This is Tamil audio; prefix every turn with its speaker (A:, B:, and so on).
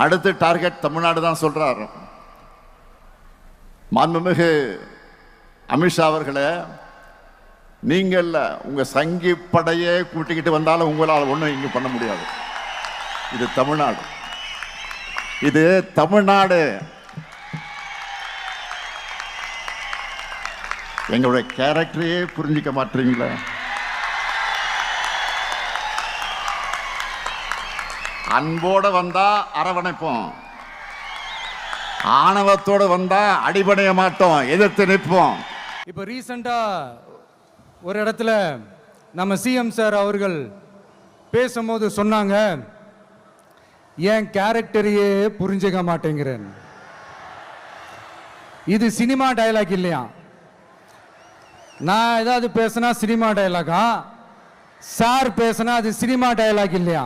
A: அடுத்து டார்கெட் தமிழ்நாடு தான் சொல்றாரு. மாண்புமிகு அமித்ஷா அவர்களே, நீங்கள் உங்க சங்கி படையே கூட்டிக்கிட்டு வந்தாலும் உங்களால் ஒன்றும் இங்க பண்ண முடியாது. இது தமிழ்நாடு, இது தமிழ்நாடு. எங்களுடைய கேரக்டரையே புரிஞ்சிக்க மாட்டீங்களா? அன்போடு வந்தா அரவணைப்போம், ஆணவத்தோடு வந்தா அடிபடைய மாட்டோம், எதிர்த்து நிற்போம்.
B: இப்போ ரீசண்டா ஒரு இடத்துல நம்ம சிஎம் சார் அவர்கள் பேசும்போது சொன்னாங்க, என் கேரக்டரையே புரிஞ்சுக்க மாட்டேங்கிறேன். இது சினிமா டயலாக் இல்லையா? நான் ஏதாவது பேசினா சினிமா டயலாகா, சார் பேசினா அது சினிமா டயலாக் இல்லையா?